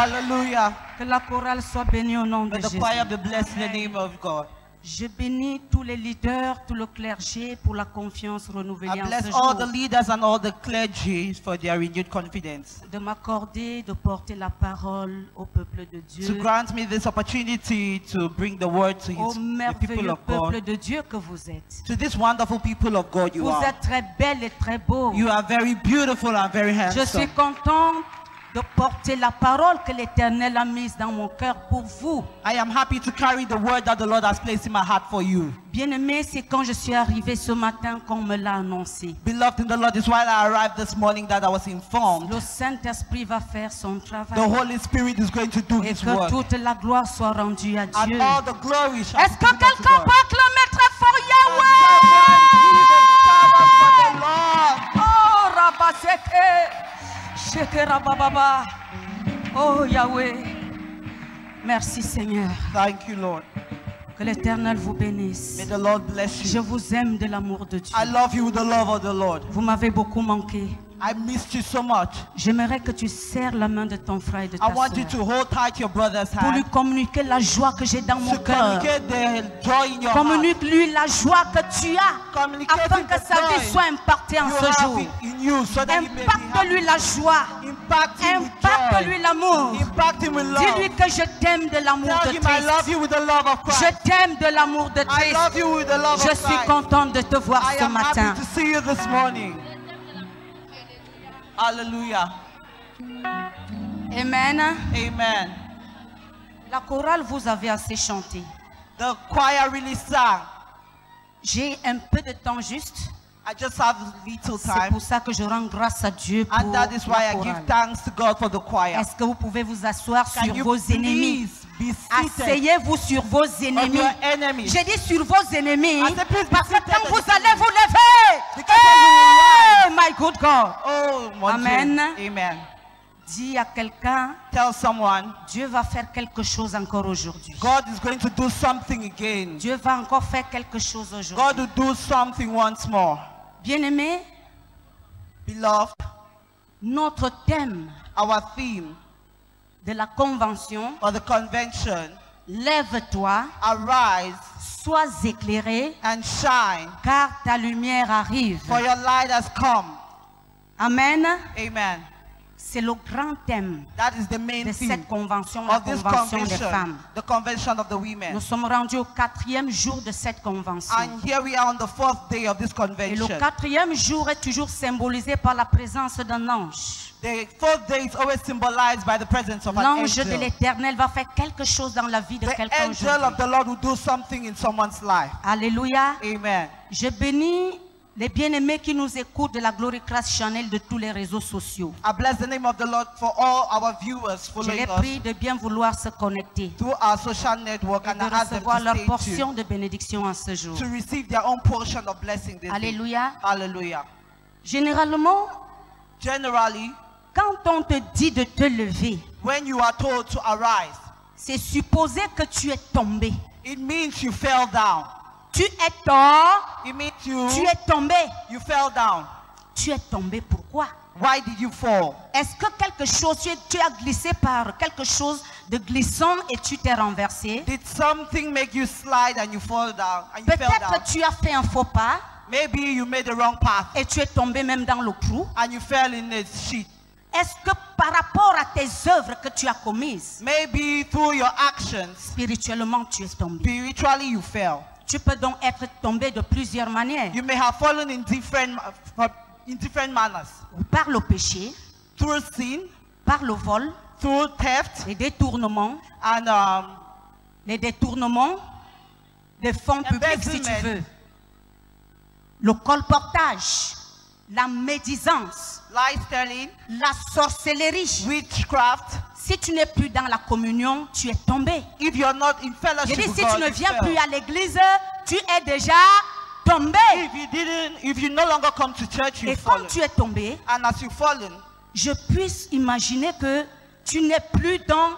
Hallelujah. Que la chorale soit bénie au nom de May the Jésus. choir be blessed in the name of God. Je bénis tous les leaders, tout le clergé pour la confiance renouvelée I en bless ce all jour. the leaders and all the clergy for their renewed confidence. De m'accorder, de porter la parole au peuple de To Dieu. grant me this opportunity to bring the word to Au the people merveilleux of peuple God. de Dieu que vous êtes. To this wonderful people of God you Vous are. êtes très belle et très beau. You are very beautiful and very Je suis handsome. contente de porter la parole que l'Éternel a mise dans mon cœur pour vous. I am happy to carry the word that the Lord has placed in my heart for you. Bien-aimé, c'est quand je suis arrivée ce matin qu'on me l'a annoncé. Beloved in the Lord, it's while I arrived this morning that I was informed Le Saint-Esprit va faire son the travail Holy Spirit is going to do et His que work. toute la gloire soit rendue à And Dieu. all the glory shall Est-ce be que given unto quelqu'un God. peut acclamer très fort Yahweh? Oh, Rabaseke, Sheke Rabababa. Oh, Yahweh. Merci, Seigneur. Thank you, Lord. Que l'Éternel vous bénisse. May the Lord bless Je you. vous aime de l'amour de Dieu. I love you with the love of the Lord. Vous m'avez beaucoup manqué. I missed you so much. J'aimerais que tu serres la main de ton frère et de ta I want you sœur to hold tight your brother's pour lui hand. communiquer la joie que j'ai dans mon To cœur. communicate the joy in your heart. Communique-lui la joie que tu as Communicate afin que the sa vie joy soit impactée en you ce have jour. in you so that he may be Impacte-lui la joie. Impact him with Impacte-lui joy. l'amour. Impact him with love. Dis-lui que je t'aime de l'amour Tell de him I love Christ. you with the love of Je Christ. t'aime de l'amour de I Christ. love you with the love Je of suis Christ. contente de te voir I ce am matin. happy to see you this morning. Hallelujah. Amen. Amen. La chorale, vous avez assez chanté. The choir really sang. J'ai un peu de temps juste. I just have little C'est time. pour ça que je rends grâce à Dieu pour And that is why la I give chorale. thanks to God for the choir. Est-ce que vous pouvez vous asseoir Can sur you vos ennemis? please be seated Asseyez-vous sur vos of ennemis. your enemies? J'ai dit sur vos ennemis I said, please be parce que seated quand on vous your allez vous lever, Because when hey, my good God, Oh, mon Amen. Dieu. Amen. dis à quelqu'un, Tell someone, Dieu va faire quelque chose encore aujourd'hui. God is going to do something again. Dieu va encore faire quelque chose God aujourd'hui. will do something once more. Bien-aimé, Beloved, notre thème our theme de la convention, or the convention, lève-toi, arise sois éclairé, and shine, car ta lumière arrive. for your light has come. Amen. Amen. C'est le grand thème That is the main de theme cette convention, la of this convention des convention, femmes. the convention of the women. Nous sommes rendus au 4e jour de cette convention. And here we are on the 4th day of this Et le convention. 4e jour est toujours symbolisé par la présence d'un ange. The 4th day is always symbolized by the presence of an L'ange de angel. l'Éternel va faire quelque chose dans la vie de The quelqu'un angel of aujourd'hui. the Lord will do something in someone's life. Alléluia. Amen. Je bénis les bien-aimés qui nous écoutent de la Glory Class Channel de tous les réseaux sociaux. I bless the name of the Lord for all our viewers Je following les us prie de bien vouloir se connecter through our social network et and de I ask them recevoir to leur stay portion tuned de bénédiction en ce jour. to receive their own portion of blessing this day. Alléluia. Hallelujah. Généralement, Generally, quand on te dit de te lever, when you are told to arise, c'est supposé que tu es tombé. it means you fell down. Tu es tort, It means tu es tombé. you fell down. Tu es tombé pourquoi? Why did you fall? Est-ce que quelque chose, tu as glissé par quelque chose de glissant et tu t'es renversé? Did something make you slide and you fall down and you fell Peut-être down? que tu as fait un faux pas Maybe you made the wrong path et tu es tombé même dans le trou. and you fell in the sheet. Est-ce que par rapport à tes œuvres que tu as commises, Maybe through your actions, spirituellement tu es tombé? spiritually you fell. Tu peux donc être tombé de plusieurs manières. You may have fallen in different manners. Par le péché, Through sin, par le vol, through theft, les détournements, and des fonds publics si tu Embezzlement. veux, le colportage, la médisance, lies telling, la sorcellerie. witchcraft. Si tu n'es plus dans la communion, tu es tombé. If you're not in Je fellowship dis, with si God, tu ne you viens fell. plus à l'église, tu es déjà tombé. If you no longer come to church, Et you've comme fallen. tu es tombé, And as you've fallen, je puisse imaginer que tu n'es plus dans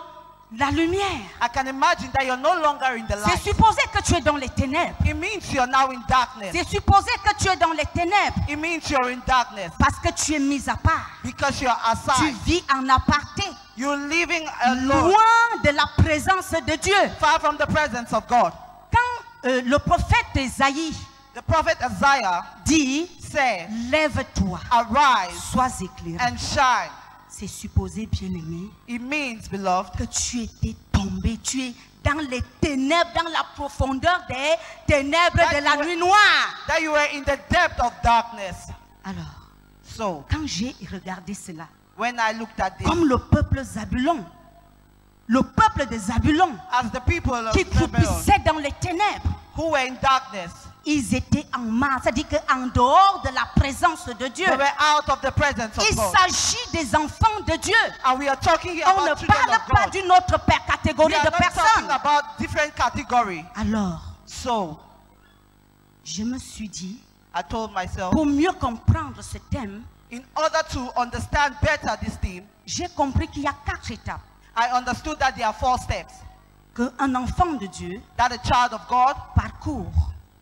la lumière. I can imagine that you're no longer in the C'est light. supposé que tu es dans les ténèbres. It means you're now in darkness. C'est supposé que tu es dans les ténèbres It means you're in darkness parce que tu es mis à part. because you're Tu aside. vis en aparté. You're living alone, loin de la présence de Dieu. far from the presence of God. Quand le prophète Isaïe The prophet Isaiah dit, said, lève-toi, arise sois éclairé. and shine. C'est supposé, bien-aimé, It means, beloved, que tu étais tombé, tu es dans les ténèbres, dans la profondeur des ténèbres de la nuit noire. that you were in the depth of darkness. Alors, So, quand j'ai regardé cela, when I looked at this, comme le peuple Zabulon, le peuple de Zabulon, as the people of qui Zebulun, croupissaient dans les ténèbres, who were in darkness, ils étaient en marge, c'est-à-dire qu'en dehors de la présence de Dieu. they were out of the presence of Il God. s'agit des enfants de Dieu. And we are talking here On ne about children parle of pas God. d'une autre We catégorie are de not talking personnes. about different category. Alors, So, je me suis dit, I told myself, pour mieux comprendre ce thème, in order to understand better this theme, j'ai compris qu'il y a 4 étapes I understood that there are 4 steps qu'un enfant de Dieu that a child of God parcourt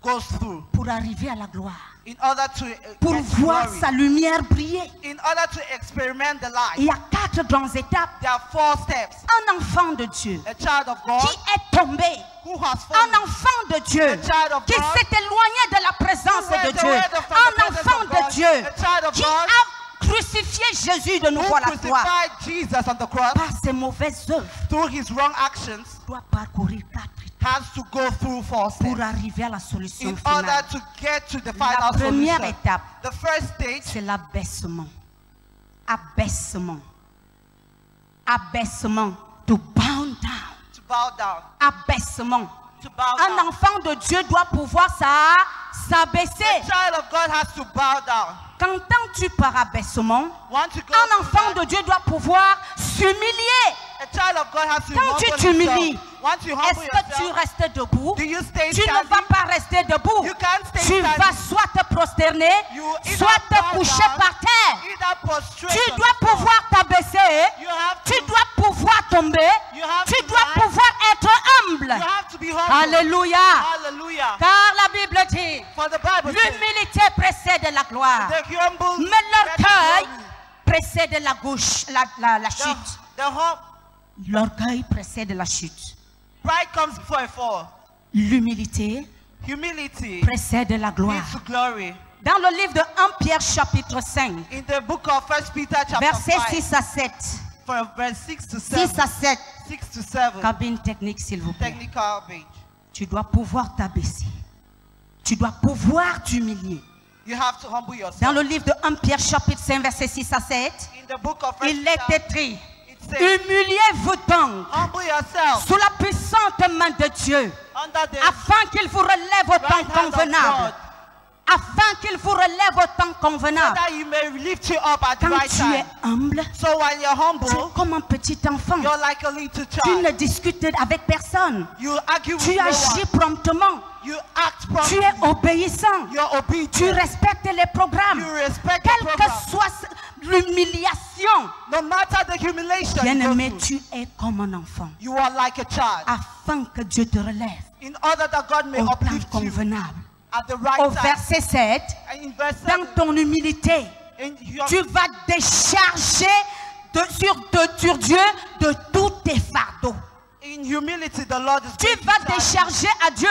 goes through pour arriver à la gloire, in order to pour get voir glory, sa lumière briller. in order to experiment the Il light. y a 4 grandes étapes. There are 4 steps. Un enfant de Dieu A child of God qui est tombé, who has un fallen, enfant de Dieu A child of qui God s'est éloigné de la présence who went de Dieu, away from the un presence enfant of de God, Dieu a child of qui God a crucifié Jésus de who nouveau à la croix crucified Jesus on the cross par ses mauvaises œuvres, through his wrong actions, doit parcourir 4 étapes has to go through 4 steps pour arriver à la solution in order finale. to get to the La final première solution. étape, The first stage c'est l'abaissement. Abaissement. Abaissement. To bow down. to bow down. Abaissement. To bow Un down. enfant de Dieu doit pouvoir s'abaisser. A child of God has to bow down. Qu'entends-tu par abaissement? Want to go Un through enfant that? de Dieu doit pouvoir s'humilier. A child of God has to Quand tu humble t'humilies, himself. Once you humble est-ce que tu yourself, restes debout? do you stay Tu ne standing? vas pas rester debout. You can't stay Tu standing. vas soit te prosterner, You either soit te bow coucher down, par terre. either prostrate Tu on dois the floor. pouvoir t'abaisser. You have Tu to, dois pouvoir tomber. You have Tu to dois rise. pouvoir être humble. you have to be humble. Alléluia. Hallelujah. Car la Bible dit, For the Bible says, l'humilité précède la gloire. the humble Mais l'orgueil get glory. précède la gauche, la chute. L'orgueil précède la chute. Pride comes before a fall. L'humilité Humility précède la gloire. leads to glory. Dans le livre de 1 Pierre chapitre 5, In the book of 1 Peter chapter versets 5, 6 à 7. from verse 6 to 6 7, à 7. 6 to 7, Cabine technique, s'il vous plaît. technical page. Tu dois pouvoir t'abaisser. Tu dois pouvoir t'humilier. You have to humble yourself. Dans le livre de 1 Pierre chapitre 5, versets 6 à 7, In the book of 1 il est Peter, écrit, it says, humiliez-vous donc humble yourself sous la puissante main de Dieu, under the afin qu'il vous relève au right temps hand of convenable. God, Afin qu'il vous relève au temps so convenable. that he may lift you up at the Quand right tu es time. humble, So when you're tu es humble, comme un petit enfant. you're like a little Tu child. ne discutes avec personne. You argue with Tu no agis one. promptement. You act Tu promptly. es obéissant. You're obedient. Tu respectes les programmes. You respect the Quelle que program. soit l'humiliation, No matter the humiliation you go bien-aimé, through, tu es comme un enfant. you are like a child. Afin que Dieu te relève In order that God may au temps uplift you convenable. at the right Au time. verset 7, And in verse dans 7, ton humilité, in your, tu vas décharger sur Dieu de tous tes fardeaux. in humility, the Lord is Tu going to vas charge you. décharger à Dieu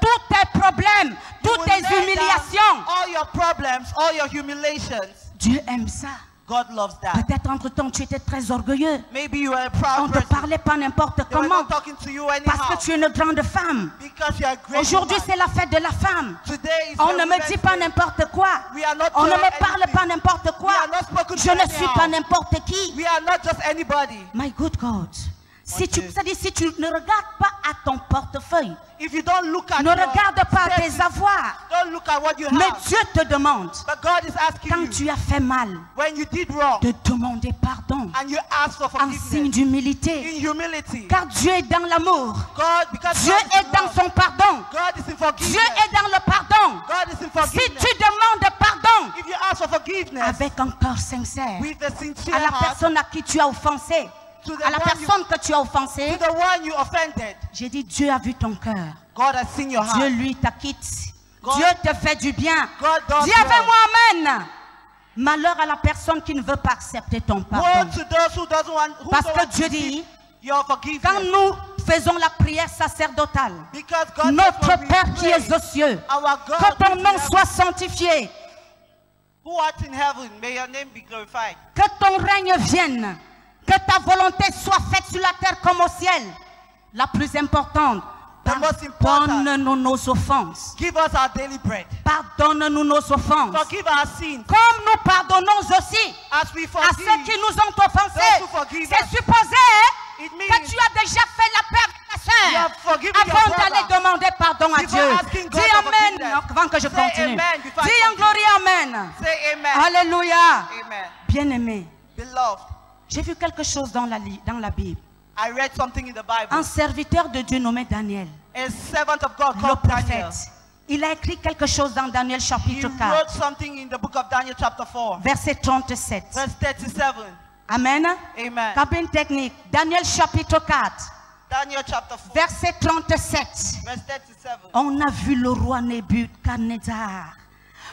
tous tes problèmes, You toutes will tes lay down humiliations. all your problems, all your humiliations. Dieu aime ça. God loves that. Peut-être entre-temps, tu étais très orgueilleux. Maybe you are a On proud ne te person. parlait pas n'importe They were comment. not talking to you Parce anyhow. que tu es une grande femme. Because you are a great Aujourd'hui, woman. c'est la fête de la femme. Today is On the ne me women's dit pas day. n'importe quoi. We are not On ne told me parle anything. pas n'importe quoi. We are not spoken to Je ne suis anyhow. pas n'importe qui. We are not just anybody. My good God. Dieu. C'est-à-dire, si tu ne regardes pas à ton portefeuille, If you don't look at ne your regarde pas à tes status, avoirs, don't look at what you mais have. Dieu te demande, But God is asking quand you, tu as fait mal, when you did wrong, de demander pardon and you ask for en signe forgiveness, d'humilité. in humility, Car Dieu est dans l'amour. God, because Dieu God is est dans love, son pardon. God is in Dieu forgiveness. est dans le pardon. God is in Si forgiveness. tu demandes pardon If you ask for forgiveness avec un cœur sincère with a sincere à la heart, personne à qui tu as offensé, to the à la one personne que tu as offensé, to the one you offended, j'ai dit Dieu a vu ton cœur. God has seen your Dieu heart. lui t'acquitte. God- Dieu te fait du bien. God does Dis avec well. moi Amen. Malheur à la personne qui ne veut pas accepter ton Woe pardon. to those who don't Parce want que to Dieu receive dit, your quand forgiveness. nous faisons la prière sacerdotale, Because God says notre when we Père qui pray, es aux cieux, our God que ton who is nom in soit heaven, sanctifié, who art in heaven, may your name be glorified. que ton règne vienne, que ta volonté soit faite sur la terre comme au ciel. La plus importante, The most important. pardonne-nous nos offenses. Give us our daily bread. Pardonne-nous nos offenses. Forgive our sins Comme nous pardonnons aussi as we à forgive ceux qui nous ont offensés. those who forgive C'est us. supposé It que means tu as déjà fait la paix avec ta you soeur have forgiven your avant d'aller brother. demander pardon à Before Dieu. asking God Dis for Amen forgiveness. avant que je Say continue. amen before I Dis en continue. glorie Amen. Say amen. Alléluia. Amen. Bien-aimé, Beloved, j'ai vu quelque chose dans la Bible. I read something in the Bible. Un serviteur de Dieu nommé Daniel, A servant of God le called Daniel. prophète, il a écrit quelque chose dans Daniel He chapitre wrote 4, something in the book of Daniel chapter 4, verset 37. verse 37. Amen. Amen. Cabine technique. Daniel chapitre 4, Daniel chapter 4, verset 37. verse 37. On a vu le roi Nebuchadnezzar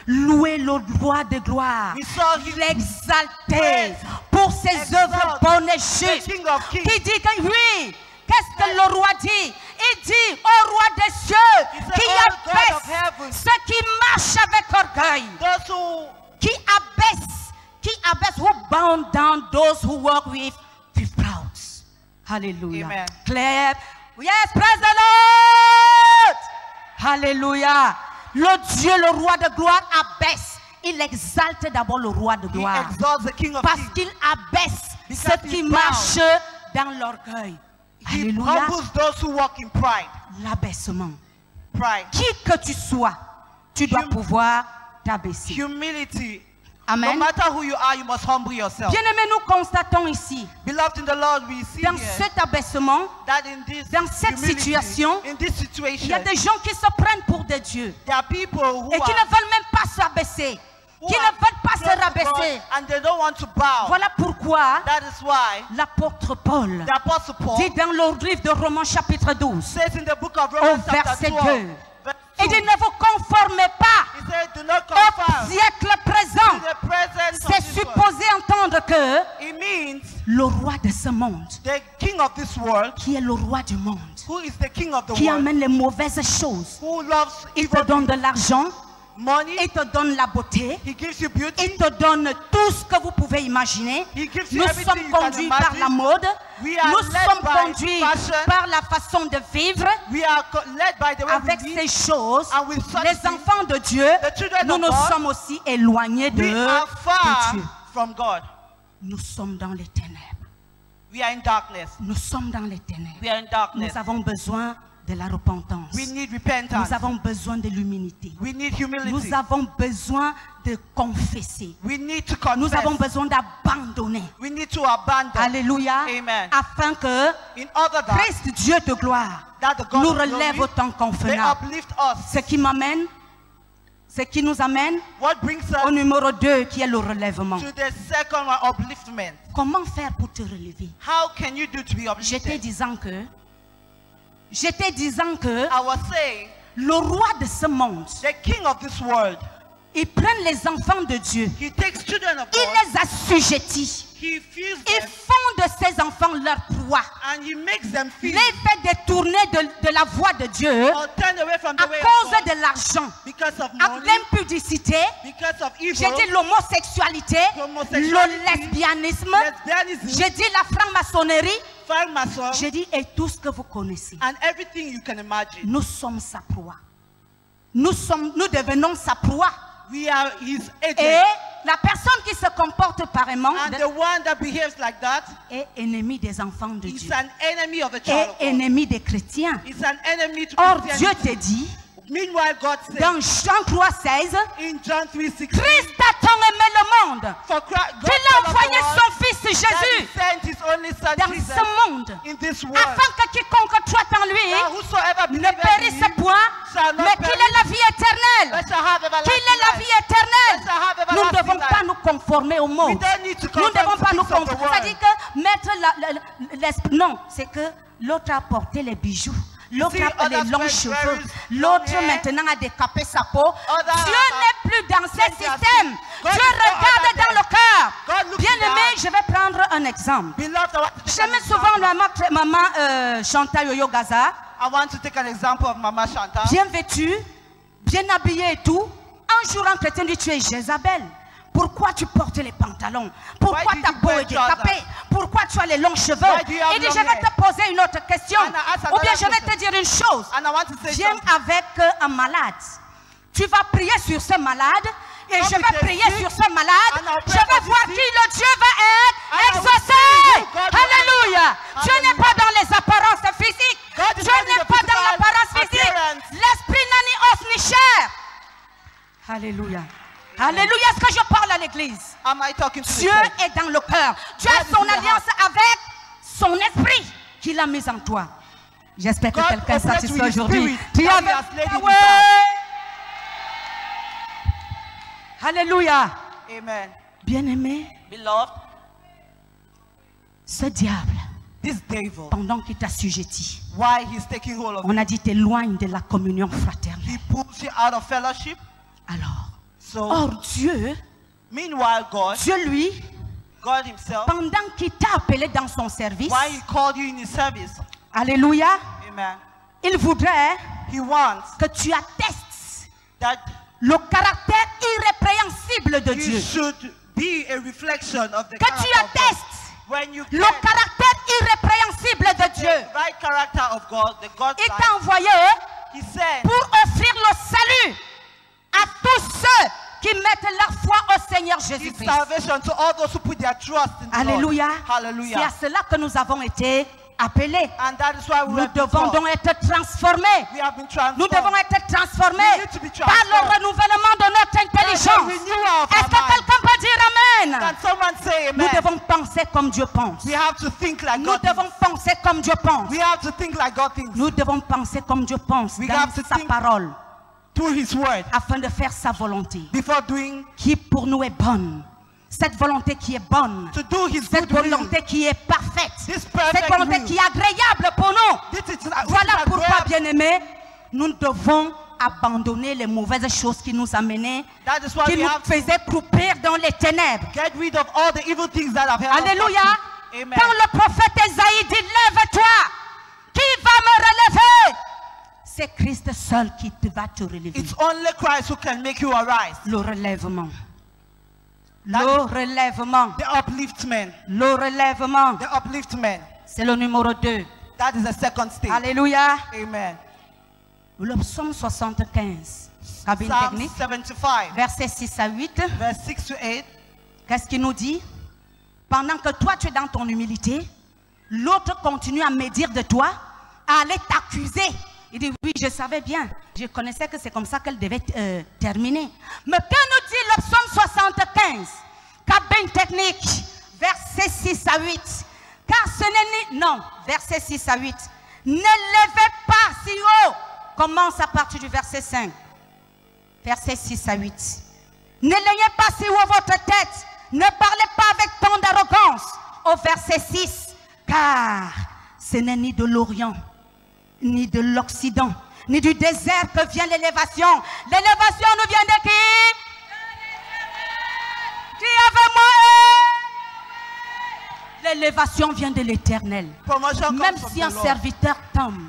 louer le roi de gloire, We saw him l'exalter pour ses exalt œuvres bonnes et the justes. King of Kings. Qui dit que oui, qu'est-ce que le roi dit? Il dit au roi des cieux He said, qui "Oh, God of abaisse heaven." ceux qui marchent avec orgueil, Those who qui abaisse, who bow down those who walk with proud. Hallelujah. Amen. Clap. Yes, praise the Lord. Hallelujah. Le Dieu, le roi de gloire, abaisse. Il exalte d'abord le roi de he gloire. exalts the King of Parce Kings. qu'il abaisse Because ceux qui he's marchent dans l'orgueil. He Alléluia. humbles those who walk in pride. L'abaissement. Pride. Qui que tu sois, tu dois pouvoir t'abaisser. Humility. No Amen. matter who you are, you must humble yourself. Bien-aimés, nous constatons ici, Beloved in the Lord, we see dans here cet abaissement, that in this dans cette humility, situation, in this il situation, y a des gens qui se prennent pour des dieux there are people who et qui ne are, veulent même pas s'abaisser, who qui ne are veulent pas close se to God rabaisser. and they don't want to bow. Voilà pourquoi That is why l'apôtre Paul the Apostle Paul dit dans le livre de Romains chapitre 12, says in the book of au Romans verset chapter 12, 2, verse il 2, dit ne vous conformez pas he said, do not au conform siècle to présent. the presence of C'est this world. supposé entendre que It means le roi de ce monde, the king of this world, qui est le roi du monde, who is the king of the qui world, amène les mauvaises choses, who loves il te evil donne de l'argent, money, il te donne la beauté, he gives you beauty, il te donne tout ce que vous pouvez imaginer. he gives you Nous everything sommes you can conduits par la imagine. mode, We are nous led sommes by conduits fashion. par la façon de vivre. We are led by the way Avec we ces live. choses, And with such les things, enfants de Dieu, the children nous of nous God, sommes aussi éloignés we are de far Dieu. from God. Nous sommes dans les ténèbres. We are in darkness. Nous sommes dans les ténèbres. We are in darkness. Nous avons besoin de la repentance. We need repentance. Nous avons besoin de l'humilité. We need humility. Nous avons besoin de confesser. We need to confess. Nous avons besoin d'abandonner. We need to abandon. Alléluia. Amen. Afin que In order that, Christ, Dieu de gloire, that the God nous of relève glory autant may convenable. uplift us. Ce qui nous amène What brings au us numéro 2 qui est le relèvement. to the second one, upliftment. Comment faire pour te relever? How can you do to be J'étais uplifted? disant que I was saying, le roi de ce monde, the king of this world, il prend les enfants de Dieu, he takes children of il God, les assujettit, he feels il them, font de ces enfants leur proie, and he makes them feel les fait détourner de la voie de Dieu or turn away from à the way of cause God de l'argent, because of à money, l'impudicité, because of j'ai evil, dit l'homosexualité, L'homosexualité, le lesbianisme, lesbianism, j'ai dit la franc-maçonnerie, Freemason, j'ai dit et tout ce que vous connaissez. and everything you can imagine. Nous sommes sa proie. Nous devenons sa proie. We are his Et agents. la personne qui se comporte pareillement And the one that behaves like that est ennemi des enfants de is Dieu. an enemy of the Est child of God. ennemi des chrétiens. Is an enemy to Or, Dieu Christianity. te dit, Meanwhile, God says dans Jean 3,16, in John 3:16, Christ a tant aimé le monde for Christ, God qu'il a so loved envoyé the world son Fils that he Jésus sent his only son dans Jesus ce monde, in this world, afin que quiconque croit en lui that whosoever ne believeth in périsse him point, shall not mais qu'il perish, ait la vie éternelle. but shall have Qu'il everlasting ait la life. vie éternelle. Shall have Nous ne everlasting devons pas life. nous conformer au We monde. don't need to Nous ne devons conform pas to nous things of the conformer. world. C'est-à-dire que mettre l'esprit. Non, c'est que l'autre a porté les bijoux. L'autre see, a les others longs wear cheveux. very long L'autre hair. maintenant a décapé sa peau. Others Dieu have n'est plus dans ces systèmes. Dieu regarde dans le cœur. Bien-aimé, je vais prendre un exemple. J'aime souvent la maman Chantal Yoyo Gaza. I want to take an example of Mama Chantal. Bien vêtue, bien habillée et tout. Un jour, un chrétien dit, tu es Jézabel. Pourquoi tu portes les pantalons? Pourquoi ta peau est décapée? Pourquoi tu as les longs cheveux? Il dit, je vais te poser une autre question. Ou bien je vais te dire une chose. Viens avec un malade. Tu vas prier sur ce malade. Et je vais prier sur ce malade. Je vais voir qui le Dieu va être exaucé. Alléluia. Dieu n'est pas dans les apparences physiques. Dieu n'est pas dans l'apparence physique. L'esprit n'a ni os ni chair. Alléluia. Alléluia. Est-ce que je parle à l'église? Dieu est dans le cœur. Dieu a son alliance avec son esprit qu'il a mis en toi. J'espère que quelqu'un est satisfait aujourd'hui. Alléluia. Amen. Bien-aimé, Beloved, ce diable, this devil, pendant qu'il t'assujettit, why he's taking hold of on a dit t'éloigne de la communion fraternelle. he pulls you out of fellowship. Alors, So, or Dieu, meanwhile, Dieu lui, God himself, pendant qu'il t'a appelé dans son service, why he called you in his service, alléluia, amen, il voudrait he wants que tu attestes that le caractère irrépréhensible de you Dieu. should be a reflection of the Que tu character of God. attestes When you le get caractère irrépréhensible de Dieu. the right character of God, the God Il side, t'a envoyé he said, pour offrir le salut à tous ceux qui mettent leur foi au Seigneur His Jésus-Christ. salvation to all those who put their trust in the Alléluia. Lord. C'est Hallelujah. à cela que nous avons été appelés. And that is why we Nous have been devons called. donc être transformés. We have been transformed. Nous devons être transformés We need to be par le transformed. renouvellement de notre intelligence. renewal of Est-ce our que mind. quelqu'un peut dire Amen? Can someone say Nous amen? devons penser comme Dieu pense. We have to think like Nous God devons thinks. penser comme Dieu pense. We have to think like God thinks. Nous devons penser comme Dieu pense We dans have to sa think parole Through his word. afin de faire sa volonté Before doing, qui pour nous est bonne. Cette volonté qui est bonne. to do his Cette good will. volonté qui est parfaite. This perfect Cette volonté will. qui est agréable pour nous. This is Voilà pourquoi, agreeable. bien-aimés, nous devons abandonner les mauvaises choses qui nous amenaient, That is why qui we nous have to faisaient croupir dans les ténèbres. get rid of all the evil things that have held us Alléluia. captive. Amen. Quand le prophète Esaïe dit, lève-toi, qui va me relever? C'est Christ seul qui va te relever. It's only Christ who can make you arise. Le relèvement. That Le relèvement. The upliftment. Le relèvement. The upliftment. C'est le numéro 2. That is the second stage. Alléluia. Amen. Le psaume 75. Cabine Psalm technique. 75, Versets 6 à 8. verse 6 to 8. Qu'est-ce qu'il nous dit? Pendant que toi tu es dans ton humilité, l'autre continue à médire de toi, à aller t'accuser. Il dit oui, je savais bien. Je connaissais que c'est comme ça qu'elle devait terminer. Mais que nous dit le psaume 75? Cabine technique. Versets 6 à 8. Car ce n'est ni... Non, versets 6 à 8. Ne levez pas si haut. Commence à partir du verset 5. Versets 6 à 8. Ne l'ayez pas si haut votre tête. Ne parlez pas avec tant d'arrogance. Au verset 6. Car ce n'est ni de l'Orient, ni de l'Occident, ni du désert que vient l'élévation. L'élévation nous vient de qui? Qui avec moi? L'élévation vient de l'Éternel. Promotion Même comes from si the un Lord. serviteur tombe,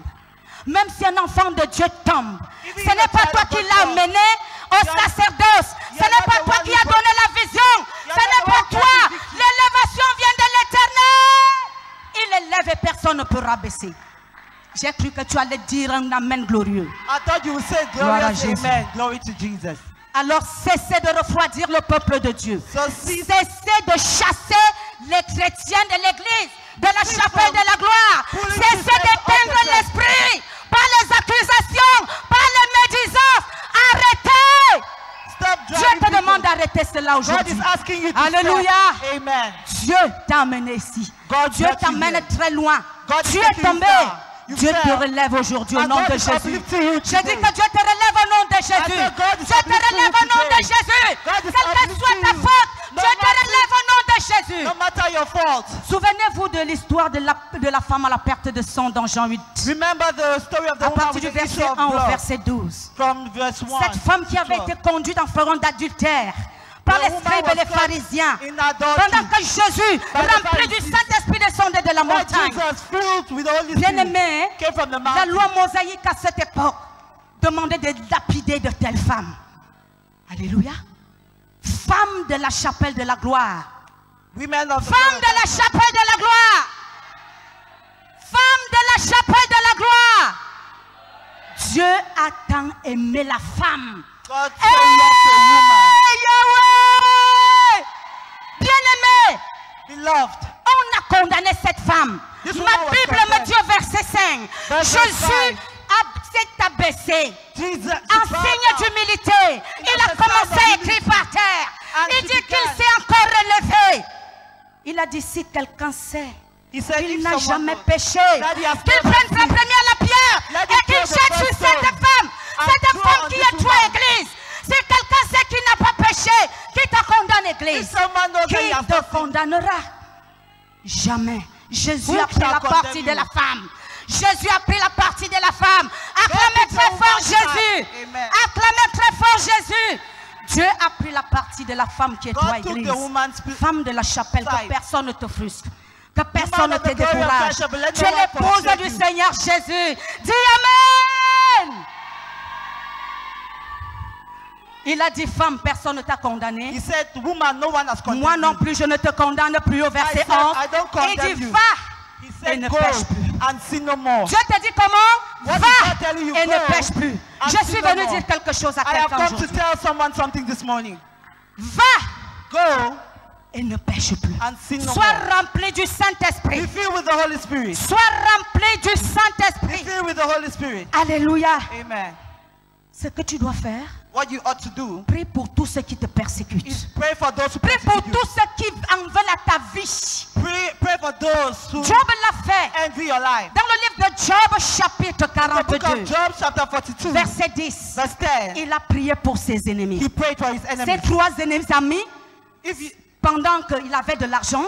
même si un enfant de Dieu tombe, Even ce n'est if pas a toi child qui of l'as God mené au sacerdoce. Ce n'est pas toi qui as donné la vision. Ce n'est pas toi. L'élévation vient de l'Éternel. Il élève et personne ne peut rabaisser. J'ai cru que tu allais dire un amen glorieux. I thought you would say Gloire à glorious Jésus. amen. Glory to Jesus. Alors cessez de refroidir le peuple de Dieu. So cease Cessez de chasser les chrétiens de l'église, de la chapelle de la gloire. Cessez d'éteindre l'esprit par les accusations, par les médisances. Arrêtez. stop Dieu driving te people. demande d'arrêter cela God aujourd'hui. is asking you to Alléluia. stop. Amen. Dieu t'a amené ici. God Dieu brought you t'amène here. très loin. God is Tu es taking you tombé. far. You Dieu te fell. relève aujourd'hui au And nom God de is Jésus. uplifting you Je dis today. que Dieu te relève au nom de Jésus. said God is Dieu te uplifting relève you au nom de today. Jésus. God is Quelle que soit ta uplifting you. faute, No Dieu te matter relève au nom de Jésus. Jésus. No matter your fault. Souvenez-vous de l'histoire de la femme à la perte de sang dans Jean 8. Remember the story of the À woman partir with du the issue verset of 1 au blood. verset 12. From verse 1. Cette femme qui avait été conduite en flagrant d'adultère par les scribes et les pharisiens, pendant que Jésus, rempli du Saint-Esprit, descendait de la montagne. Bien-aimé, la loi mosaïque à cette époque demandait de lapider de telles femmes. Alléluia. Femme de la chapelle de la gloire. Femme de la chapelle de la gloire. Femme de la chapelle de la gloire. Dieu a tant aimé la femme. God so loved the woman. Yahweh! Bien-aimé, Beloved. on a condamné cette femme. This Ma woman was Bible me condemned. dit au verset 5. Verse Jésus 5. s'est abaissé. Jesus, En signe d'humilité, il a commencé à écrire par terre. Il dit qu'il s'est encore relevé. Il a dit si quelqu'un sait, il n'a jamais péché, qu'il prenne sa première la pierre et qu'il jette sur cette femme. Cette femme qui est toi, Église. Si quelqu'un sait qu'il n'a pas péché, qui te condamne, Église? Qui te condamnera? Jamais. Jésus a pris la partie de la femme. Jésus a pris la partie de la femme. Acclamez très fort Jésus. Acclamez très fort Jésus. Dieu a pris la partie de la femme qui est toi, Église. Femme de la chapelle, que personne ne te frustre. Que personne ne te décourage. Tu es l'épouse du Seigneur Jésus. Dis Amen. Il a dit, femme, personne ne t'a condamné. He said, woman, no one has condemned Moi non you. plus, je ne te condamne plus au verset 11. Et il dit, va He et said, ne go pêche plus. and sin no more. Dieu te dit comment? What Va is God telling you? et Go ne pêche plus. and Je sin suis no venu more. dire quelque chose à I have quelqu'un come to aujourd'hui. tell someone something this morning. Va Go et ne pêche plus. and sin no Sois more. rempli du Saint-Esprit. Be filled with the Holy Spirit. Sois rempli du Be Saint-Esprit. filled with the Holy Spirit. Alléluia. Amen. Ce que tu dois faire, What you ought to do prie pour tous ceux qui te persécutent. is pray for those who Prie pour persecute you. tous ceux qui en veulent à ta vie. Pray for those who Job l'a fait. envy your life. Dans le livre de Job, chapitre The book 42, of Job, chapter 42, verset 10, verse 10. il a prié pour ses ennemis. He prayed for his Ses enemies. trois amis, If you, pendant qu'il avait de l'argent,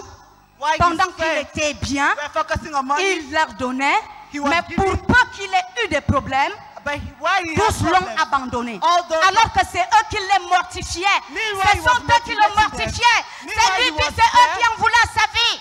while pendant his qu'il friends était bien, were focusing on money, il leur donnait, He was mais giving. pour peu qu'il ait eu des problèmes, but while he tous had l'ont problems, abandonné. all those- Alors que c'est eux qui les mortifiaient. Meanwhile, Ce he sont was eux qui le motivated. mortifiaient. Meanwhile, C'est lui he qui, was c'est eux there. qui en voulaient à sa vie.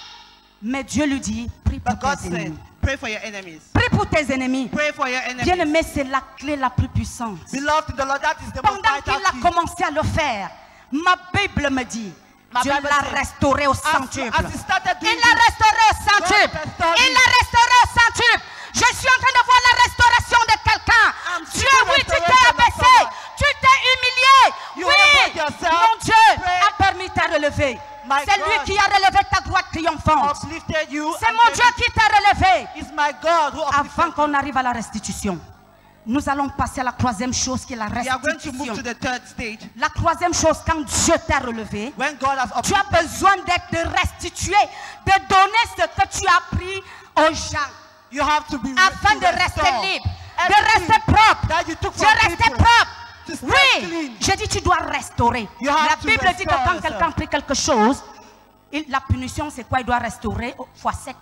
Mais Dieu lui dit, prie pour but God tes said, ennemis. pray for your enemies. Prie pour tes ennemis. Pray for your enemies. Bien-aimé, c'est la clé la plus puissante. Beloved in the Lord, that is the most Pendant vital qu'il a key. commencé à le faire, ma Bible me dit, Ma Dieu Bible l'a says, restauré au as centuple. he started doing Il l'a this, restauré au centuple. God restored Il him. l'a restauré au centuple. Je suis en train de voir la restauration de quelqu'un. I'm Dieu, seeing oui, tu t'es restoration of abaissé. someone. Tu t'es humilié. You Oui, humbled yourself. mon Dieu Pray. a permis ta relever. My C'est lui God qui a relevé ta droite triomphante. uplifted you. C'est and mon gave Dieu you- qui t'a relevé. It's my God who Avant uplifted qu'on arrive à la restitution, nous allons passer à la troisième chose qui est la you. We are going to move restitution. to the third stage. La troisième chose, quand Dieu t'a relevé, When God has tu as uplifted besoin de restituer, de donner ce que tu as pris aux gens, you have to be afin to de rester restore libre, de everything rester propre, that you took de from rester people. propre. To stay Oui, clean. j'ai dit tu dois restaurer. You have La to Bible dit que restore quand yourself. quelqu'un prie quelque chose, la punition c'est quoi? Il doit restaurer fois 7,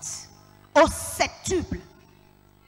au septuple.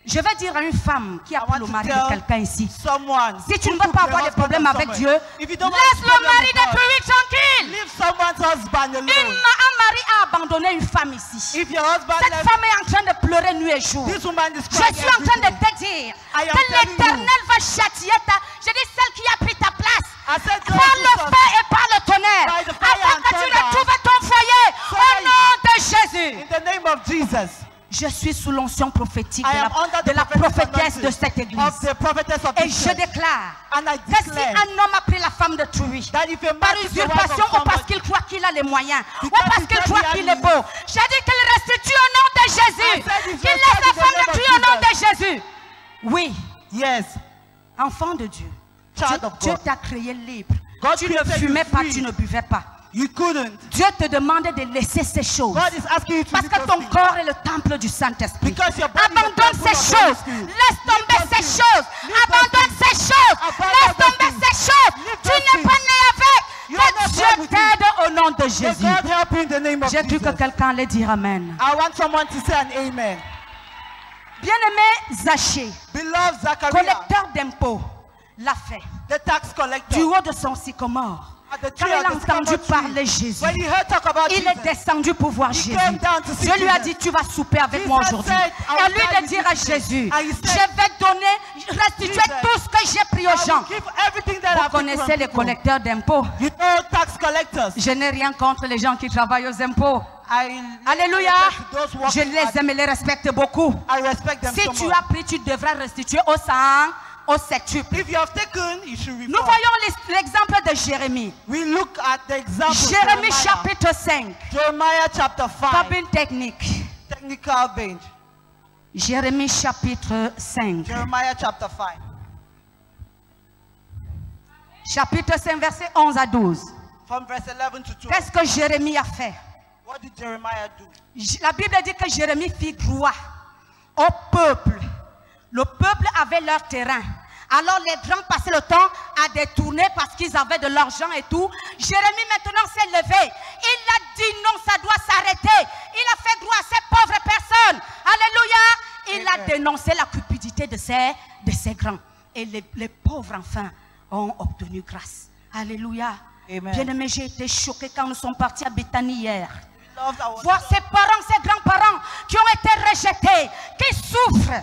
Je vais dire à une femme qui a pris le mari de quelqu'un ici, Someone si tu who ne veux took pas the avoir de husband problème of avec someone. Dieu, If you don't want laisse le problem mari with de God, pluie tranquille. leave someone's husband alone. Un mari a abandonné une femme ici. If your husband Cette left, femme est en train de pleurer nuit et jour. this woman is Je crying suis en train de every day. te dire I am que telling l'Éternel va châtier ta... Je dis celle qui a pris ta place. I said, God Par is le on- feu et par le tonnerre. By the fire Afin and que tu thunder. retrouves ton foyer. So Au that nom de Jésus. In the name of Jesus, Je suis sous l'onction prophétique I am under de the la prophetic prophétesse de anointing cette église. of the prophetess of Et this je church. déclare And I que si declare un homme a pris la femme de Trui, that if a par man took the wife usurpation of ou parce somebody, qu'il croit qu'il a les moyens, ou Because parce he qu'il said croit he had qu'il est it. beau, j'ai dit qu'il restitue au nom de Jésus. I said he's Qu'il laisse la restored in the femme name de of Dieu au nom de Jesus. Jésus. Oui, yes, enfant de Dieu, child of Dieu God, t'a créé libre. God Tu ne created you fumais pas, free. tu ne buvais pas. You couldn't. Dieu te demandait de laisser ces choses. God is asking you to Parce leave que those ton things. corps est le temple du Saint-Esprit. Because your body is the Abandonne temple ces of the Holy choses. Spirit. Laisse tomber Leave ces those choses. things. Leave Abandonne those ces choses. Abandon Laisse those tomber things. ces choses. Leave Tu those n'es pas things. né avec. You are Que not Dieu born with t'aide au nom de Jésus. God help you in the name of J'ai cru que Jesus. quelqu'un allait dire Amen. I want someone to say an amen. Bien-aimé Zachée, Beloved Zachariah, collecteur d'impôts, l'a fait. the tax Du collector, haut de son sycomore. at the Quand tree il a of the entendu sycamore tree, parler Jésus, when he heard talk about il est Jesus, descendu pour voir He Jésus. came down to see Je lui ai Jesus. dit, tu vas souper avec Jesus moi aujourd'hui. said, I Et will lui dine de with dire you à today. Jésus, And he je said, vais donner, restituer Jesus, tout ce que j'ai pris aux I gens. will give everything that Vous I've taken connaissez from les people. collecteurs d'impôts. You know tax collectors. Je n'ai rien contre les gens qui travaillent aux impôts. I Alléluia. those Je working les at- aime et les respecte beaucoup. I respect them Si so tu much. as pris, tu devras restituer au 100, au septuple. If you have taken, you should Nous report. voyons l'exemple de Jérémie. We look at the example of Jérémie Jeremiah. chapitre 5. Jeremiah chapter 5. Cabine technique. Technical bench. Jérémie chapitre 5. Jeremiah chapter 5. Chapitre 5, verset 11 à 12. From verse 11 to 12. Qu'est-ce que Jérémie a fait? What did Jeremiah do? La Bible dit que Jérémie fit droit au peuple. Le peuple avait leur terrain. Alors les grands passaient le temps à détourner parce qu'ils avaient de l'argent et tout. Jérémie maintenant s'est levé. Il a dit non, ça doit s'arrêter. Il a fait droit à ces pauvres personnes. Alléluia. Il a dénoncé la cupidité de ces grands. Et les pauvres enfin ont obtenu grâce. Alléluia. Amen. Bien-aimé, j'ai été choqué quand nous sommes partis à Béthanie hier. Loved our Voir ces parents, ces grands-parents qui ont été rejetés, qui souffrent.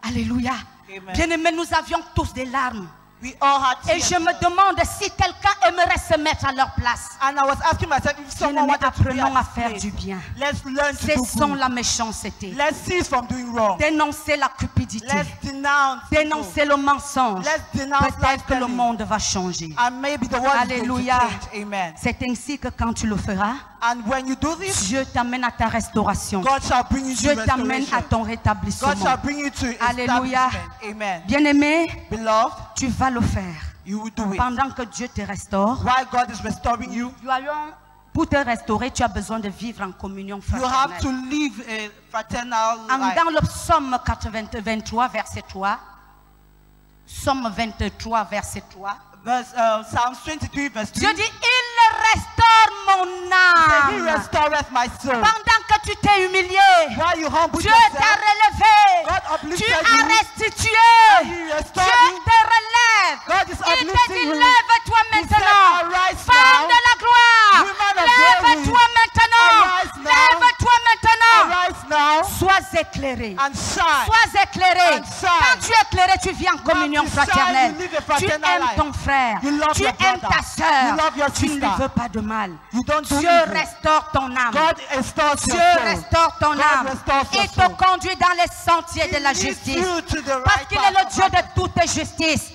Alléluia. Amen. Bien-aimés, nous avions tous des larmes. We all had Et tears. je me demande si quelqu'un aimerait se mettre à leur place. And I was asking myself if someone Bien-aimés, wanted to be apprenons at à this faire place. du bien. Let's learn to do Cessons good. la méchanceté. Let's cease from doing wrong. Dénoncer la cupidité. Let's denounce people. Dénoncer le mensonge. Let's denounce Peut-être que le life-telling. monde va changer. And maybe the world is Alléluia. going to change. Amen. C'est ainsi que quand tu le feras, And when you do this, Dieu t'amène à ta restauration. God shall bring you to Dieu t'amène à restoration. ton God rétablissement. shall bring you to Alléluia. establishment. Amen. Bien-aimé, Beloved, tu vas le faire. you will do it. Pendant que Dieu te restaure, While God is restoring you, pour te restaurer, tu as besoin de vivre en communion you have to fraternelle. live a fraternal life. Dans le psaume 23, verset 3, psaume 23, verset 3, Psalms 23 verse 3. Dieu dit, il restaure mon He âme. restoreth my soul. Pendant que tu t'es humilié, While you humble Dieu yourself, t'a relevé. God uplifted Tu as you. restitué. He restored Dieu you. te relève. God is Il te uplifting dit, you. lève-toi He said, maintenant. arise Femme now. de la gloire. Woman of Lève-toi glory. maintenant. Arise now. Lève-toi maintenant. Arise now Sois éclairé. and shine. Sois éclairé. And shine. Quand tu es éclairé, tu vis en communion you shine, fraternelle. you live a Tu fraternal aimes life. ton frère. You love Tu your aimes brother. ta soeur. You love your Tu ne lui sister. veux pas de mal. You don't do Dieu evil. restaure ton âme. God restores Dieu your soul. restaure ton God âme. restores your Il te soul. conduit dans les sentiers de la He leads justice. you to the Parce right qu'il est le path Dieu of de toute justice.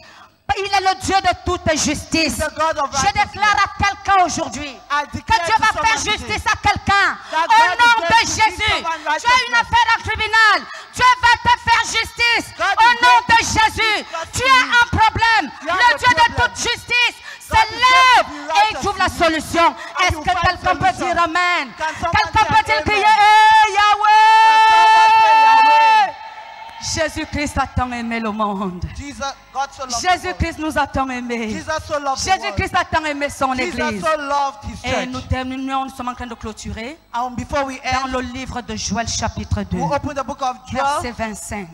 Il est le Dieu de toute justice. the God of Je déclare à quelqu'un aujourd'hui I que declare Dieu to va faire someone justice today à quelqu'un. that Au God is nom going de to give Jésus. someone Tu as une righteousness. affaire en tribunal. Dieu va te faire justice. God Au is nom going de to Jésus. justice Tu as un problème. You have Le a Dieu de problem. toute justice se God is lève going to be et il righteous trouve la to you. solution. Est-ce you que find quelqu'un peut solution? dire Amen? Can someone Quelqu'un say peut-il amen? crier Hey Yahweh. Yahweh? Jésus-Christ a tant aimé le monde. Jesus, God so loved the world. Jésus-Christ nous a tant aimé. Jesus so loved the world. Jésus-Christ a tant aimé son Jesus église. so loved his Et church. nous terminons, nous sommes en train de clôturer And before we dans end, le livre de Joël chapitre 2, we'll open the book of Joel. verset 25.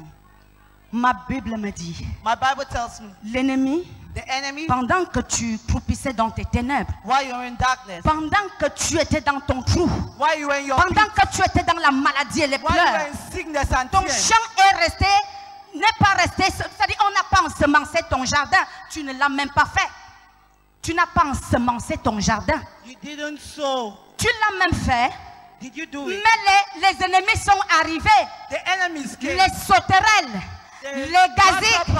Ma Bible me dit, My Bible tells me l'ennemi, the enemy, pendant que tu croupissais dans tes ténèbres, while you're in darkness, pendant que tu étais dans ton trou, while you're in your pendant pit, que tu étais dans la maladie et les while you're pleurs, in sickness and ton tears, champ est resté, n'est pas resté, c'est-à-dire on n'a pas ensemencé ton jardin, tu ne l'as même pas fait. Tu n'as pas ensemencé ton jardin. you didn't sow. Tu l'as même fait, Did you do mais it? les ennemis sont arrivés. The enemies came. Les sauterelles, les gazelles,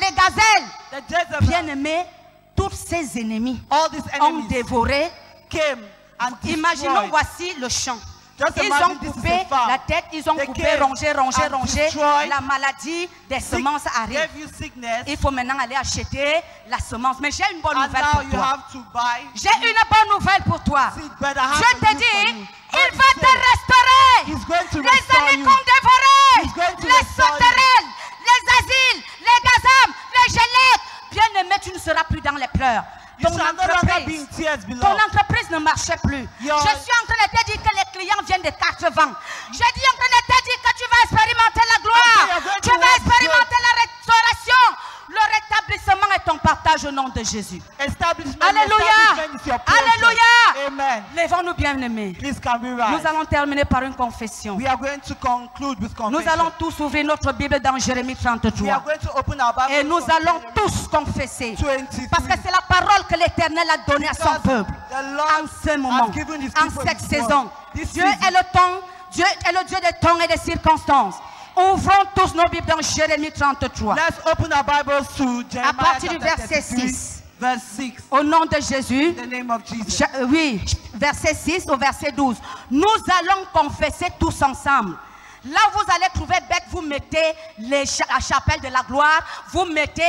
les gazelles. The Jezebel, Bien-aimés, tous ces ennemis all these ont enemies dévoré. came and Imaginons, destroyed. voici le champ. Just Ils imagine ont this is coupé a farm. la tête, ils ont They coupé, came rongé, and destroyed. la maladie des semences arrive. Gave you sickness, Il faut maintenant aller acheter la semence. Mais j'ai une bonne and nouvelle now pour you toi. have to buy J'ai une bonne nouvelle pour toi. seed, but I have Je a te news dis, for you. il God va te said, restaurer. He's going to Les restore années you. qu'on dévorait, He's going to les restore you. sauterelles, les asiles, les gazams, les gelettes. Bien-aimé, tu ne seras plus dans les pleurs. ton shall no longer be in entreprise. tears, Ton beloved. entreprise ne marchait plus. Your- Je suis en train de te dire que les clients viennent de 4 vents. Je dis en train de te dire que tu vas expérimenter la Okay, you're gloire. going Tu to vas walk expérimenter la restauration, le rétablissement et ton partage au nom de Jésus. Establishment, Alléluia. establishment is your portion. Alléluia. Amen. Lèvons-nous bien-aimés. Please can we Nous rise? allons terminer par une confession. We are going to conclude with Nous confession. allons tous ouvrir notre Bible dans Jérémie We are 33. going to open our Bible. Et nous from allons Jeremiah tous confesser. 23. Parce que c'est la parole que l'Éternel a donnée à son Because peuple. the Lord En ce moment, has given his en people cette his saison. word. This Dieu season. est le temps, Dieu est le Dieu des temps et des circonstances. Ouvrons tous nos Bibles dans Jérémie 33. Let's open our Bibles to Jeremiah partir du chapter verset 33, 6. verse 6. Au nom de Jésus, In the name of Jesus. oui, verset 6 au verset 12. Nous allons confesser tous ensemble. Là où vous allez trouver bec, vous mettez la chapelle de la gloire. Vous mettez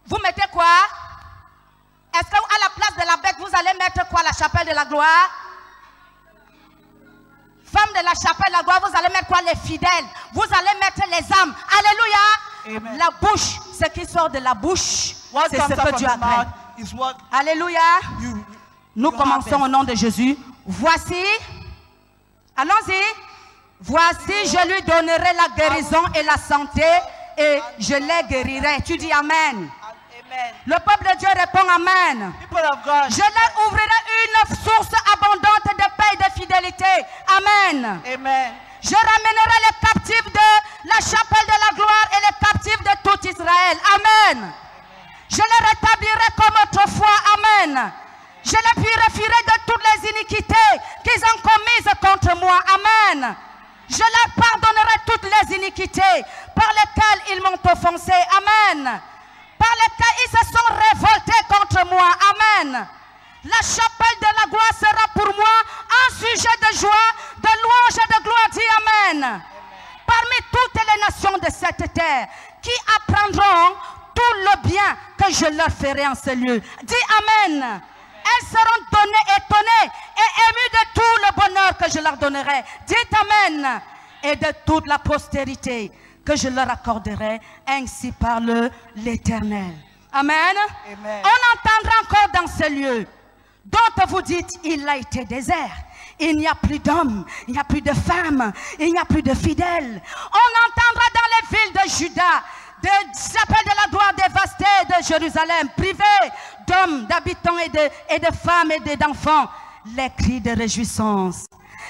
vous mettez quoi? Est-ce qu'à la place de la bec, vous allez mettre quoi? La chapelle de la gloire? Femme de la chapelle de la gloire, vous allez mettre quoi? Les fidèles. Vous allez mettre les âmes. Alléluia. Amen. La bouche, ce qui sort de la bouche, What c'est comes ce out que from Dieu the agrée. mouth is what Alléluia. Nous you commençons harvest. au nom de Jésus. Voici, allons-y. Voici, je lui donnerai la guérison et la santé et je les guérirai. Tu dis Amen. Amen. Le peuple de Dieu répond Amen. People of God. Je leur ouvrirai une source abondante de paix et de fidélité. Amen. Amen. Je ramènerai les captifs de la chapelle de la gloire et les captifs de tout Israël. Amen. Je les rétablirai comme autrefois. Amen. Je les purifierai de toutes les iniquités qu'ils ont commises contre moi. Amen. Je leur pardonnerai toutes les iniquités par lesquelles ils m'ont offensé. Amen. Par lesquelles ils se sont révoltés contre moi. Amen. La chapelle de la gloire sera pour moi un sujet de joie, de louange et de gloire. Dis Amen. Parmi toutes les nations de cette terre qui apprendront tout le bien que je leur ferai en ce lieu. Dis Amen. Elles seront données, étonnées et émues de tout le bonheur que je leur donnerai. Dites Amen. Et de toute la postérité que je leur accorderai. Ainsi parle l'Éternel. Amen. Amen. On entendra encore dans ce lieu. D'autres vous dites, il a été désert. Il n'y a plus d'hommes, il n'y a plus de femmes, il n'y a plus de fidèles. On entendra dans les villes de Juda des chapelles de la gloire dévastées de Jérusalem, privées d'hommes, d'habitants et de femmes et d'enfants, les cris de réjouissance,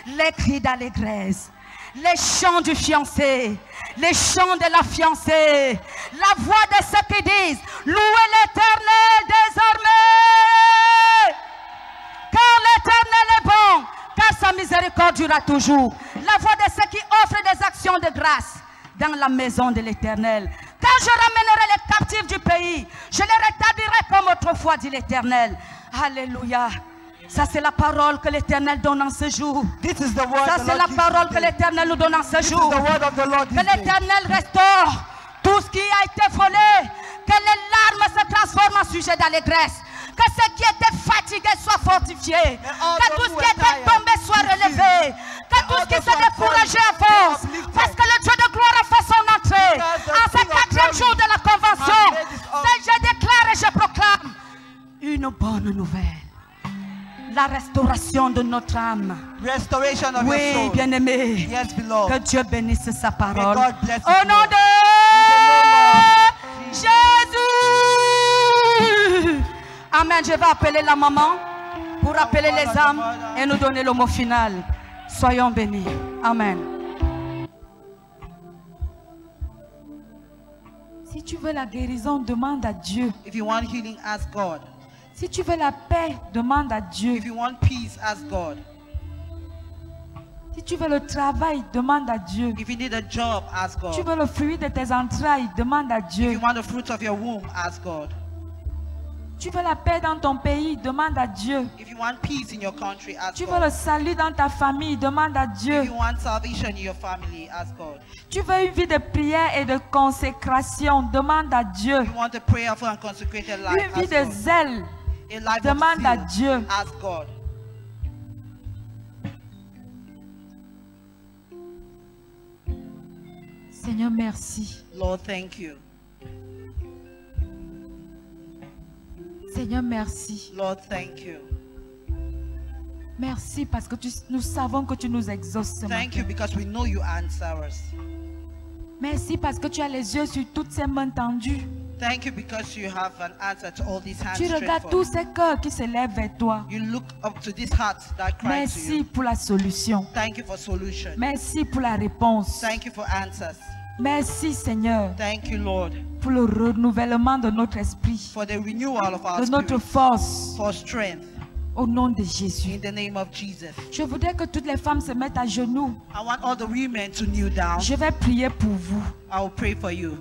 les cris d'allégresse, les chants du fiancé, les chants de la fiancée, la voix de ceux qui disent, louez l'Éternel désormais, car l'Éternel est bon, car sa miséricorde durera toujours. La voix de ceux qui offrent des actions de grâce dans la maison de l'Éternel. Quand je ramènerai les captifs du pays, je les rétablirai comme autrefois, dit l'Éternel. Alléluia. Ça, c'est la parole que l'Éternel donne en ce jour. This is the word Ça, the c'est Lord la gives parole que today. l'Éternel nous donne en ce This is jour. the word of the Lord Que this day. l'Éternel restaure tout ce qui a été volé. Que les larmes se transforment en sujet d'allégresse. Que ceux qui étaient fatigués soient fortifiés. Que tout ce qui était tombé soit relevé. Que tout ce qui s'est découragé avance. Parce que le Dieu de gloire a fait son entrée. En ce 4e jour de la convention, je déclare et je proclame une bonne nouvelle. La restauration de notre âme. Restoration of your Oui, soul. bien-aimé. Yes, beloved. Que Dieu bénisse sa parole. God bless you, Au nom Lord. de Jésus. Amen. Je vais appeler la maman pour appeler les âmes et nous donner le mot final. Soyons bénis. Amen. Si tu veux la guérison, demande à Dieu. If you want healing, ask God. Si tu veux la paix, demande à Dieu. If you want peace, ask God. Si tu veux le travail, demande à Dieu. If you need a job, ask Si tu God. veux le fruit de tes entrailles, demande à If Dieu. you want the fruits of your womb, ask God. Tu veux la paix dans ton pays, demande à Dieu. If you want peace in your country, ask Tu veux le God. salut dans ta famille, demande à If Dieu. you want salvation in your family, ask God. Tu veux une vie de prière et de consécration, demande à Dieu. If you want a prayerful and consecrated life, Une vie ask de God. zèle, A life demande à of Dieu. zeal, ask God. Seigneur, merci. Lord, thank you. Seigneur, merci. Lord, thank you. Merci parce que nous savons que tu nous exauces ce Thank you matin. because we know you answer us. Merci parce que tu as les yeux sur toutes ces mains tendues. Thank you because you have an answer to all these hands Tu stretched regardes tous forward. ces cœurs qui se lèvent vers toi. You look up to these hearts that cry to Merci you. pour la solution. Thank you for solution. Merci pour la réponse. Thank you for answers. Merci Seigneur Thank you, Lord, pour le renouvellement de notre esprit, for the renewal of our de notre spirit, force, for strength. au nom de Jésus. In the name of Jesus. Je voudrais que toutes les femmes se mettent à genoux. I want all the women to kneel down. Je vais prier pour vous. I will pray for you.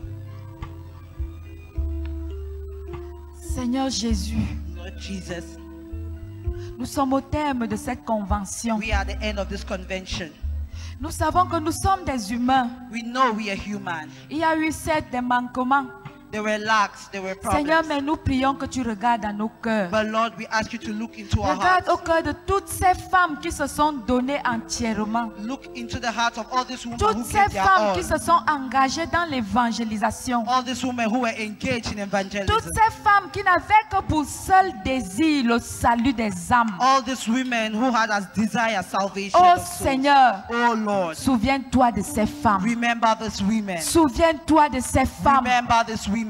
Seigneur Jésus, Lord Jesus, nous sommes au terme de cette convention. we are at the end of this convention. Nous savons que nous sommes des humains. We know we are human. Il y a eu certes des manquements. There were lacks, there were Seigneur, problems. mais nous prions que tu regardes à nos cœurs. But Lord, we ask you to look into our Regarde au hearts. cœur de toutes ces femmes qui se sont données entièrement. Look into the hearts of all these women Toutes who ces gave their femmes all. qui se sont engagées dans l'évangélisation. All these women who were engaged in Toutes evangelism. ces femmes qui n'avaient que pour seul désir le salut des âmes. All these women who had as desire salvation. Oh of souls. Seigneur, Oh Lord, souviens-toi de ces femmes. remember these women. Souviens-toi de ces femmes. Remember these women.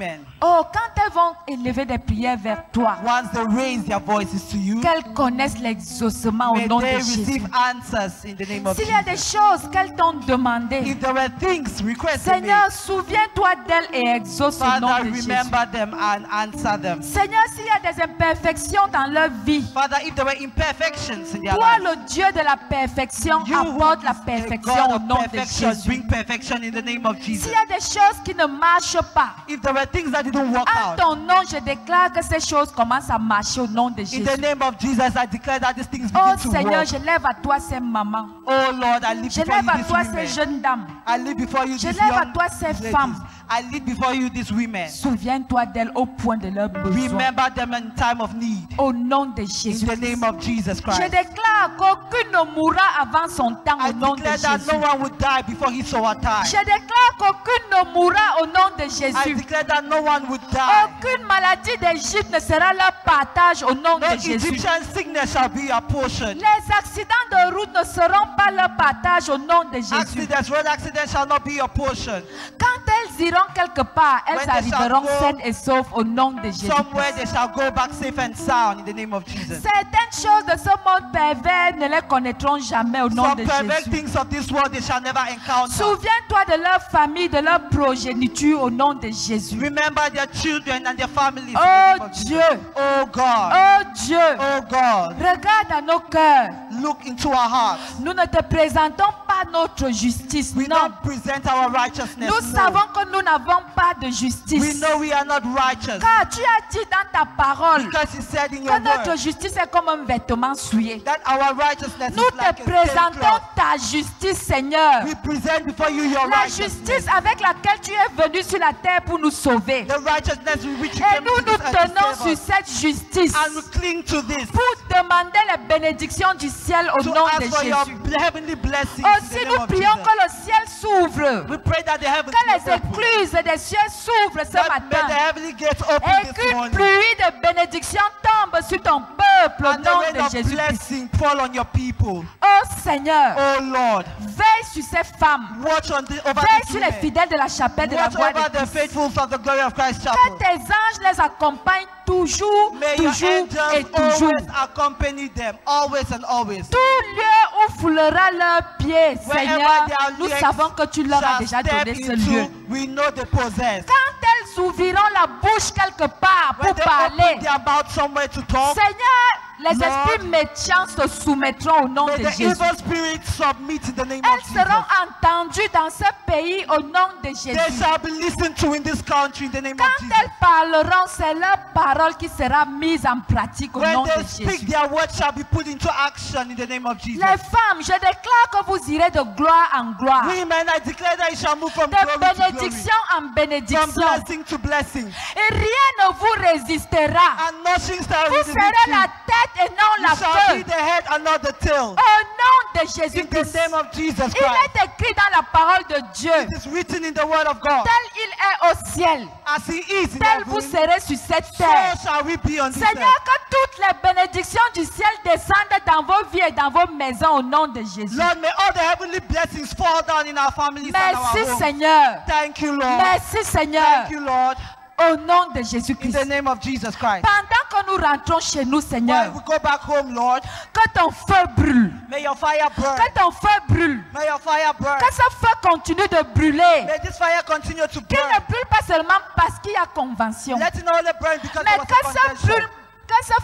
Oh, quand elles vont élever des prières vers toi, Once they raise their voices to you, qu'elles connaissent l'exaucement au may nom de they Jésus. receive answers in the name of S'il y a des Jesus. choses qu'elles t'ont demandées, If there were things requested, Seigneur, souviens-toi d'elles et exauce au nom Father, de Jésus. remember them and answer them. Seigneur, s'il y a des imperfections dans leur vie, Father, if there were imperfections in their toi, life, le Dieu de la perfection, you who apporte la is a perfection God au of nom de perfection, Jésus. bring perfection in the name of Jesus. S'il y a des choses qui ne marchent pas, If there were things that didn't work en out, ton nom, je déclare que ces choses commencent à marcher au nom de in Jésus. the name of Jesus, I declare that these things Oh begin to Seigneur, work. je lève à toi ces mamans. Oh Lord, I lift Je before lève you à these toi ces women. jeunes dames. I lift before you Je these lève à young toi ces ladies. femmes. I lift before you these women. Souviens-toi d'elles au point de leur besoin. Remember them in time of need. Au nom de In Jésus. the name of Jesus Je Christ. déclare qu'aucune ne mourra avant son temps I au nom de declare that Jésus. no one would die before his or her time. Je déclare qu'aucune ne mourra au nom de I Jésus. declare that no one would die. Aucune maladie d'Égypte ne sera leur partage au nom No de Jésus. Egyptian sickness shall be your portion. Les accidents de route ne seront pas leur partage au nom de Jésus. Accidents, road accidents shall not be your portion. Quand elles iront quelque part, elles When they shall arriveront go saines et sauf au nom de Jésus. Somewhere they shall go back safe and sound in the name of Jesus. Certaines choses de ce monde pervers ne les connaîtront jamais au nom Some de pervert Jésus. things of this world they shall never encounter. Souviens-toi de leur famille, de leur progéniture au nom de Jésus. Remember their children and their families. in the Oh name of Jesus. Dieu, Oh God. oh Dieu, Oh God. regarde à nos cœurs. Look into our hearts. Nous ne te présentons pas notre justice, We non. don't present our righteousness. Nous no. savons que nous n'avons pas de We justice. know we are not righteous. Car tu as dit dans ta parole Because he said in que your notre word justice est comme un vêtement souillé. that our righteousness Nous is like te a présentons cloth. ta justice, Seigneur. We present before you your La righteousness. justice avec laquelle tu es venu sur la terre pour nous sauver. The righteousness with which you Et came nous to nous this earth to tenons save sur us. cette justice And we cling to this pour demander les bénédictions du ciel au to nom ask de for your Jésus. heavenly blessings in Aussi, the name nous of prions Jesus. que le ciel s'ouvre, We pray that the heavens que will les open. écluses des cieux s'ouvrent ce That may the matin heavenly gates open et this qu'une morning. pluie de bénédictions tombe sur ton peuple au And the nom rain de of Jésus. blessing fall on your people. Oh Seigneur, Oh Lord, veille sur ces femmes, watch on over veille these sur les women. fidèles de la chapelle de la Watch gloire over de the Christ. faithfuls of the glory of Christ Que Chapel. tes anges les accompagnent toujours, May your toujours et angels toujours. always accompany them, always and always. Tout lieu où foulera leurs pieds, Seigneur, Wherever their nous legs savons que tu leur as shall déjà step donné ce lieu. into, we know they possess. Quand elles ouvriront la bouche quelque part When pour they parler, open their mouth somewhere to talk, Seigneur, les Lord, esprits méchants se soumettront au nom may de the Jésus. evil spirits submit in the name Elles of Jesus. seront entendues dans ce pays au nom de They Jésus. shall be listened to in this country in the name of Quand Jesus. elles parleront, c'est leur parole qui sera mise en pratique au When nom they de speak, Jésus. their words shall be put into action in the name of Jesus. Les femmes, je déclare que vous irez de gloire en gloire, Women, I declare that you shall move from de glory to glory, bénédiction en from bénédiction, blessing to blessing. et rien ne vous résistera. And nothing shall Vous resist serez you. la tête et non la You shall be queue. the head and not the tail. Au nom de In the Jésus-Christ. name of Jesus Il Christ. est écrit dans la parole de Dieu. It is written in the word of God. Tel il est au ciel, As he is in tel vous heaven, serez sur cette so terre. shall we be on this Seigneur, earth. que toutes les bénédictions du ciel descendent dans vos vies et dans vos maisons au nom de Jésus. Lord, may all the heavenly blessings fall down in our families and our Merci homes. Seigneur. Thank you, Lord. Merci Seigneur. Thank you, Lord. Au nom de In Jésus-Christ. the name of Jesus Christ. Pendant que nous rentrons chez nous, While Seigneur, we go back home, Lord, que ton feu brûle. may your fire burn. Que ton feu brûle. May your fire burn. Que ce feu continue de brûler. May this fire continue to Qu'il burn. ne brûle pas seulement parce qu'il y a convention. Let it not only burn because Mais there was a que ce convention.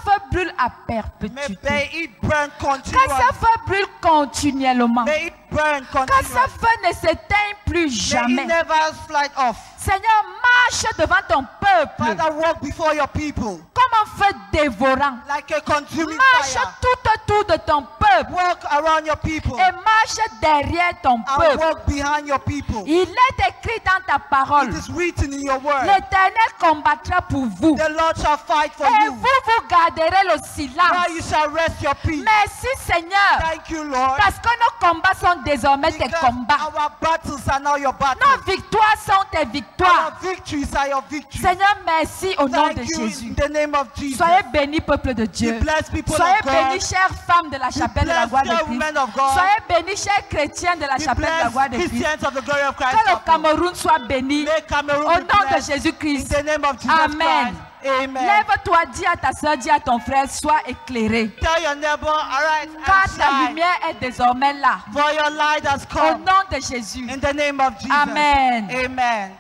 feu brûle à May perpétuité. it burn Que continually. ce feu brûle continuellement. May it burn Que continually. ce feu ne s'éteigne plus May jamais. it never slide off. Seigneur, marche devant ton peuple Father, walk before your people comme un feu dévorant. like a consuming Marche fire. tout autour de ton peuple Walk around your people et marche derrière ton and peuple. walk behind your people. Il est écrit dans ta parole. It is written in your word. L'Éternel combattra pour vous. The Lord shall fight for Et you. vous garderez le While silence. you shall rest your peace. Merci Seigneur. Thank you, Lord. Parce que nos combats sont désormais tes Because combats. our battles are now your Nos battles. victoires sont tes Our victoires. victories are your victories. Seigneur, merci au nom de Thank you in Jésus. the name of Jesus. Soyez bénis, peuple de Dieu. We bless people Soyez of God. bénis, chères femmes de la chapelle de la bless gloire de dear Christ. women of God. Soyez bénis, chers chrétiens de la We chapelle de la gloire bless de Christ. Christians of the glory of Christ. Que le Chapel. Cameroun soit béni May Cameroon au be nom de blessed. In Jésus-Christ. the name of Jesus Amen. Christ. Amen. Lève-toi, dis à ta soeur, dis à ton frère, sois éclairé. Tell your neighbor, arise Car and ta shine, lumière est désormais là. for your light has Au come. nom de Jésus. In the name of Jesus. Amen. Amen.